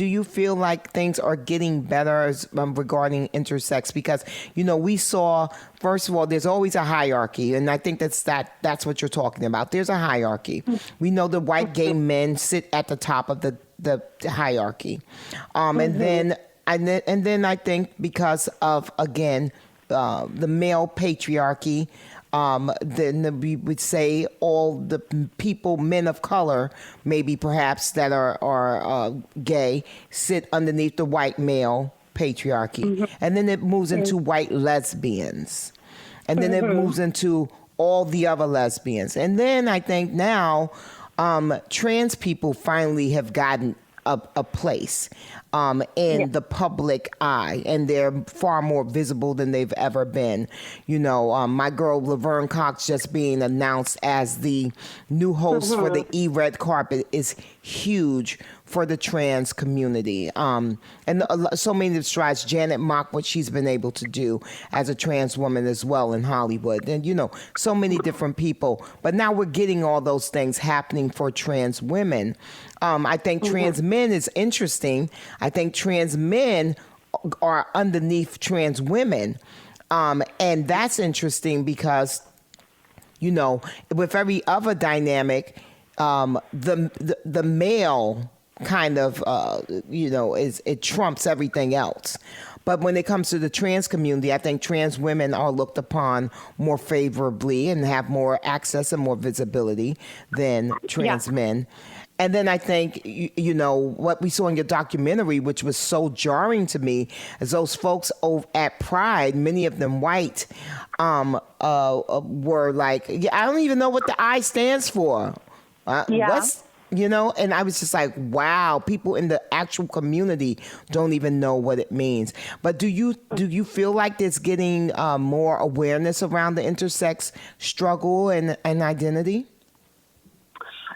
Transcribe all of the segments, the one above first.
you feel like things are getting better regarding intersex? Because we saw, first of all, there's always a hierarchy, and I think that's what you're talking about. There's a hierarchy. We know the white gay men sit at the top of the hierarchy, and then I think because of, again, the male patriarchy. Then we would say all the people, men of color, maybe perhaps that are gay, sit underneath the white male patriarchy. And then it moves into white lesbians. And then it moves into all the other lesbians. And then I think now trans people finally have gotten a place in the public eye, and they're far more visible than they've ever been. My girl Laverne Cox just being announced as the new host for the E-Red Carpet is huge for the trans community. And so many of the strides, Janet Mock, what she's been able to do as a trans woman as well in Hollywood. And, so many different people. But now we're getting all those things happening for trans women. I think trans men is interesting. I think trans men are underneath trans women. And that's interesting because, with every other dynamic, the male kind of, it trumps everything else. But when it comes to the trans community, I think trans women are looked upon more favorably and have more access and more visibility than trans men. And then I think, what we saw in your documentary, which was so jarring to me, is those folks at Pride, many of them white, were like, I don't even know what the I stands for. And I was just like, wow, people in the actual community don't even know what it means. But do you feel like there's getting more awareness around the intersex struggle and identity?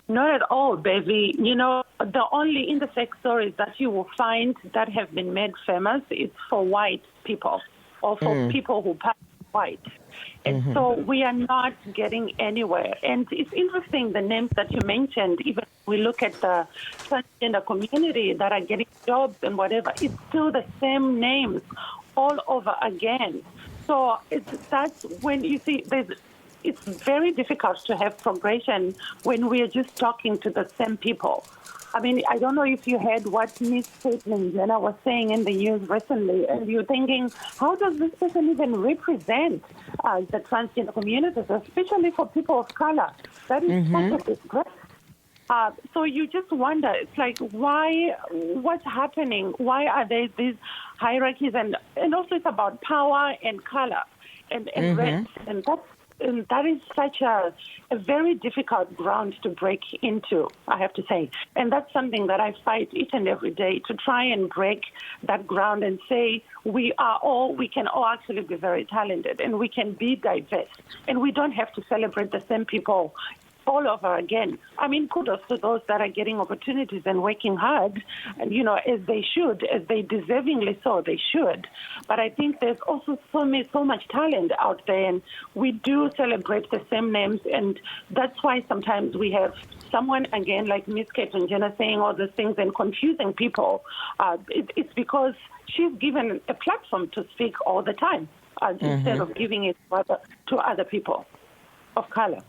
Not at all, Bevy. The only intersex stories that you will find that have been made famous is for white people or for people who pass white. And so we are not getting anywhere. And it's interesting, the names that you mentioned, even we look at the transgender community that are getting jobs and whatever, it's still the same names all over again. So that's when you see it's very difficult to have progression when we are just talking to the same people. I mean, I don't know if you heard what Miss Caitlyn Jenner was saying in the news recently, and you're thinking, how does this person even represent the transgender communities, especially for people of color? That is such a disgrace. So you just wonder, it's like, what's happening? Why are there these hierarchies? And also it's about power and color and race. And that is such a very difficult ground to break into, I have to say. And that's something that I fight each and every day, to try and break that ground and say we can all actually be very talented and we can be diverse. And we don't have to celebrate the same people all over again. I mean, kudos to those that are getting opportunities and working hard, and, as they should, as they deservingly so, they should. But I think there's also so much talent out there, and we do celebrate the same names, and that's why sometimes we have someone, again, like Miss Caitlyn Jenner saying all these things and confusing people. It's because she's given a platform to speak all the time instead of giving it to other people of color.